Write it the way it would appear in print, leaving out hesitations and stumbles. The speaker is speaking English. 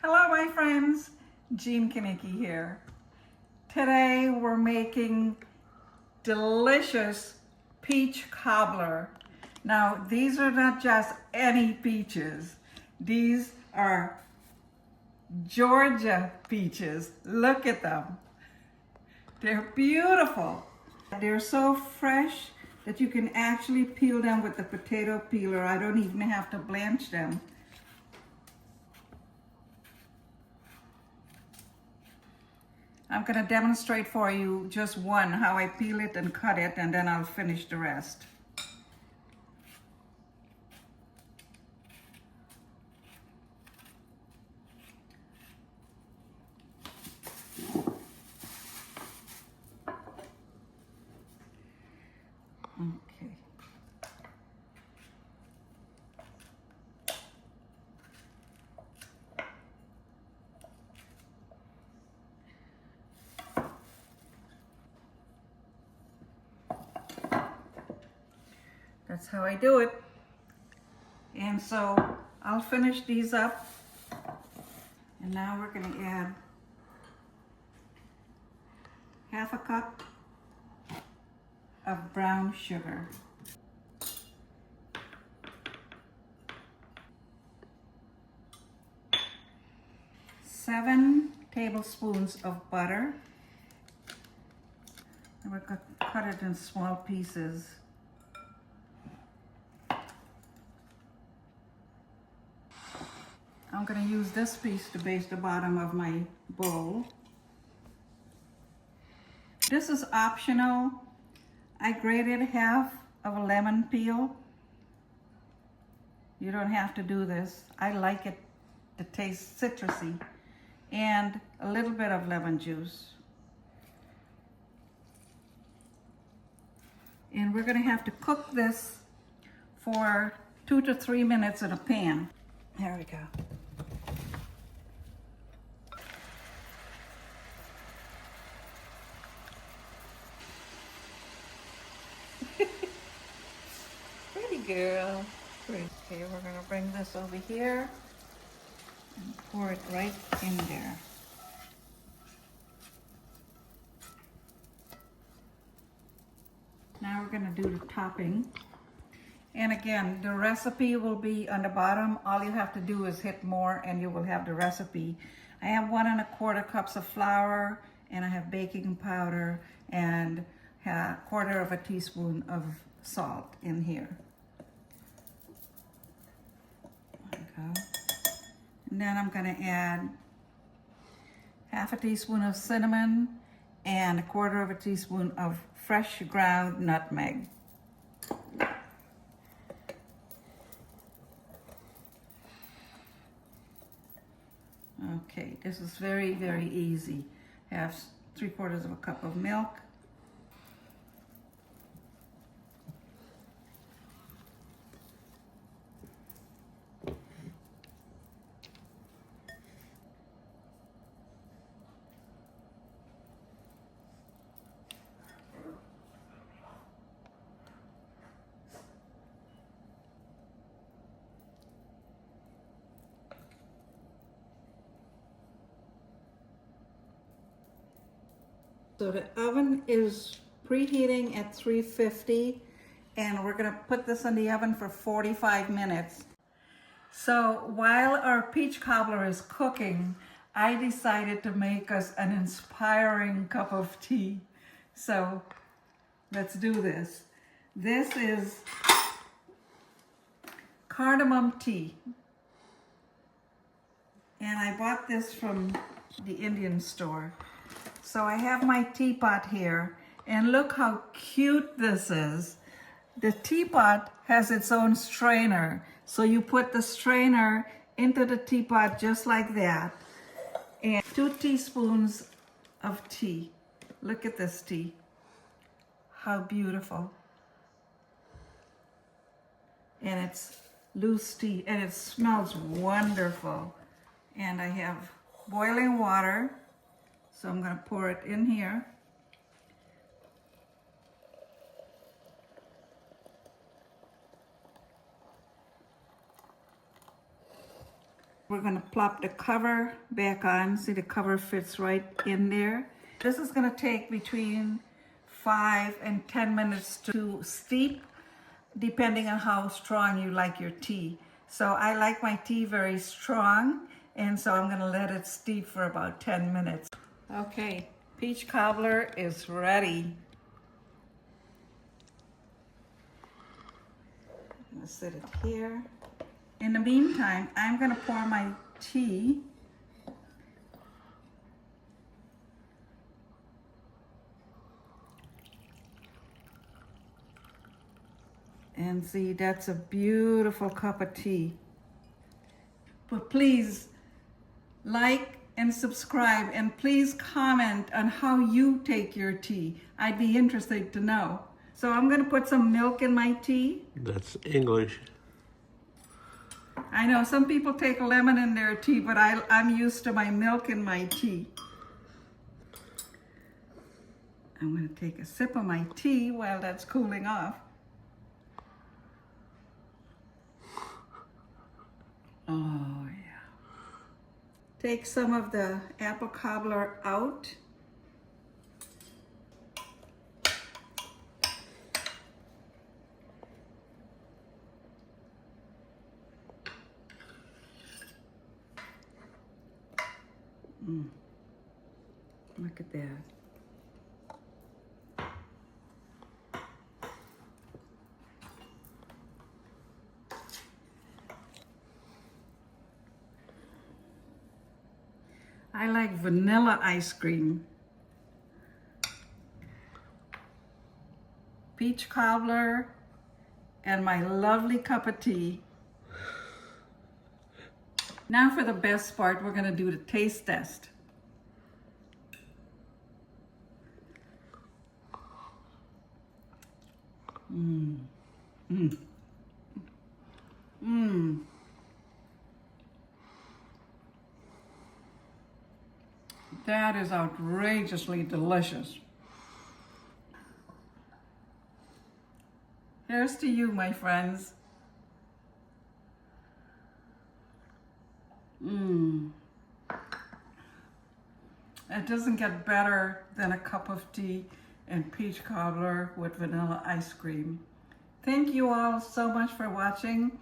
Hello my friends, Jean Kinnicky here. Today we're making delicious peach cobbler. Now these are not just any peaches. These are Georgia peaches. Look at them. They're beautiful. They're so fresh that you can actually peel them with the potato peeler. I don't even have to blanch them. I'm going to demonstrate for you just one, how I peel it and cut it, and then I'll finish the rest. Okay. That's how I do it. And so I'll finish these up. And now we're going to add half a cup of brown sugar. 7 tablespoons of butter. And we're going to cut it in small pieces. I'm going to use this piece to base the bottom of my bowl. This is optional. I grated half of a lemon peel. You don't have to do this. I like it to taste citrusy. And a little bit of lemon juice. And we're going to have to cook this for 2 to 3 minutes in a pan. There we go. Pretty girl. Okay, we're going to bring this over here and pour it right in there. Now we're going to do the topping. And again, the recipe will be on the bottom. All you have to do is hit more and you will have the recipe. I have 1 1/4 cups of flour, and I have baking powder and 1/4 teaspoon of salt in here. There we go. And then I'm going to add half a teaspoon of cinnamon and 1/4 teaspoon of fresh ground nutmeg. Okay, this is very, very easy. Have 3/4 cup of milk. So the oven is preheating at 350, and we're gonna put this in the oven for 45 minutes. So while our peach cobbler is cooking, I decided to make us an inspiring cup of tea. So let's do this. This is cardamom tea. And I bought this from the Indian store. So I have my teapot here, and look how cute this is. The teapot has its own strainer. So you put the strainer into the teapot just like that. And 2 teaspoons of tea. Look at this tea. How beautiful. And it's loose tea, and it smells wonderful. And I have boiling water. So I'm going to pour it in here. We're gonna plop the cover back on. See, the cover fits right in there. This is gonna take between 5 and 10 minutes to steep, depending on how strong you like your tea. So I like my tea very strong, and so I'm gonna let it steep for about 10 minutes. Okay, peach cobbler is ready. I'm gonna set it here. In the meantime, I'm gonna pour my tea. And see, that's a beautiful cup of tea. But please like and subscribe, and please comment on how you take your tea. I'd be interested to know. So I'm gonna put some milk in my tea. That's English. I know some people take lemon in their tea, but I'm used to my milk in my tea. I'm gonna take a sip of my tea while that's cooling off. Oh yeah. Take some of the apple cobbler out. Look at that. I like vanilla ice cream. Peach cobbler and my lovely cup of tea. Now for the best part, we're gonna do the taste test. That is outrageously delicious. Here's to you, my friends. It doesn't get better than a cup of tea and peach cobbler with vanilla ice cream. Thank you all so much for watching.